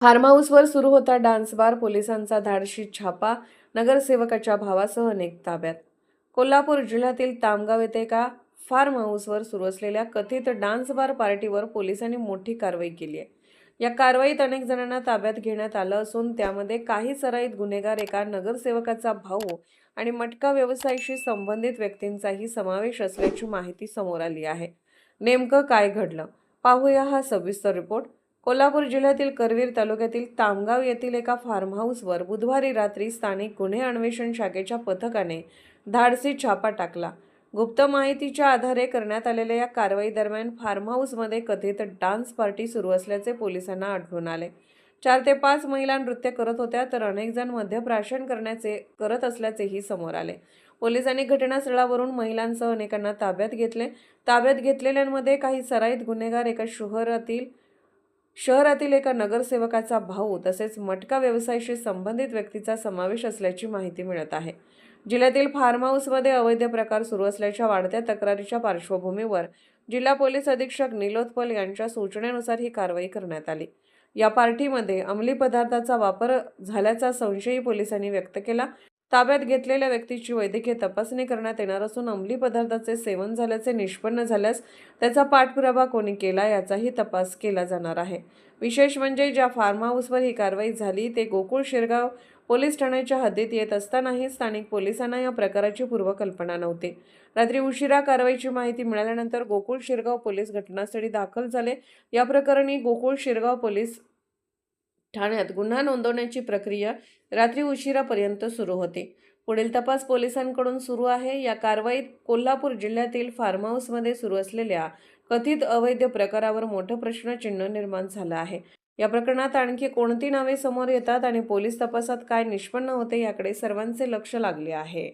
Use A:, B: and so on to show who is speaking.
A: Form हाऊसवर सुरू होता डान्स बार, पोलिसांचा धाडसी छापा, नगरसेवकाच्या भावासह अनेक ताब्यात. कोल्हापूर जिल्ह्यातील तामगाव येथे एका फार्म हाऊसवर सुरू असलेल्या कथित डान्स बार पार्टीवर पोलिसांनी मोठी कारवाई केली आहे. या कारवाईत अनेक जणांना ताब्यात घेण्यात आलं असून त्यामध्ये काही सराईत गुन्हेगार, एका नगरसेवकाचा भाऊ आणि मटका व्यवसायाशी संबंधित व्यक्तींचाही समावेश असल्याची माहिती समोर आली आहे. नेमकं काय घडलं पाहूया हा सविस्तर रिपोर्ट. कोल्हापूर जिल्ह्यातील करवीर तालुक्यातील तामगाव येथील एका फार्म हाऊसवर बुधवारी रात्री स्थानिक गुन्हे अन्वेषण शाखेच्या पथकाने धाडसी छापा टाकला. गुप्त माहितीच्या आधारे करण्यात आलेल्या या कारवाई दरम्यान फार्म हाऊसमध्ये कथित डान्स पार्टी सुरू असल्याचे पोलिसांना आढळून आले. 4 ते 5 महिला नृत्य करत होत्या, तर अनेक जण मद्यप्राशन करत असल्याचेही समोर आले. पोलिसांनी घटनास्थळावरून महिलांसह अनेकांना ताब्यात घेतले. ताब्यात घेतलेल्यांमध्ये काही सराईत गुन्हेगार, एका शहरातील एका नगरसेवकाचा भाऊ तसेच मटका व्यवसायाशी संबंधित व्यक्तीचा समावेश असल्याची माहिती मिळत आहे. जिल्ह्यातील फार्म हाऊसमध्ये अवैध प्रकार सुरू असल्याच्या वाढत्या तक्रारीच्या पार्श्वभूमीवर जिल्हा पोलीस अधीक्षक निलोत्पल यांच्या सूचनेनुसार ही कारवाई करण्यात आली. या पार्टीमध्ये अंमली पदार्थाचा वापर झाल्याचा संशयही पोलिसांनी व्यक्त केला. ताब्यात घेतलेल्या व्यक्तीची वैद्यकीय तपासणी करण्यात येणार असून अंमली पदार्थाचे सेवन झाल्याचे निष्पन्न झाल्यास त्याचा पाठपुरावा कोणी केला याचाही तपास केला जाणार आहे. विशेष म्हणजे ज्या फार्म हाऊसवर ही कारवाई झाली ते गोकुळ शिरगाव पोलीस ठाण्याच्या हद्दीत येत असतानाही स्थानिक पोलिसांना या प्रकाराची पूर्वकल्पना नव्हती. रात्री उशिरा कारवाईची माहिती मिळाल्यानंतर गोकुळ शिरगाव पोलीस घटनास्थळी दाखल झाले. या प्रकरणी गोकुळ शिरगाव पोलीस ठाण्यात गुन्हा नोंदवण्याची प्रक्रिया रात्री उशिरापर्यंत सुरू होती. पुढील तपास पोलिसांकडून सुरू आहे. या कारवाईत कोल्हापूर जिल्ह्यातील फार्म हाऊसमध्ये सुरू असलेल्या कथित अवैध प्रकारावर मोठं प्रश्नचिन्ह निर्माण झालं आहे. या प्रकरणात आणखी कोणती नावे समोर येतात आणि पोलीस तपासात काय निष्पन्न होते याकडे सर्वांचे लक्ष लागले आहे.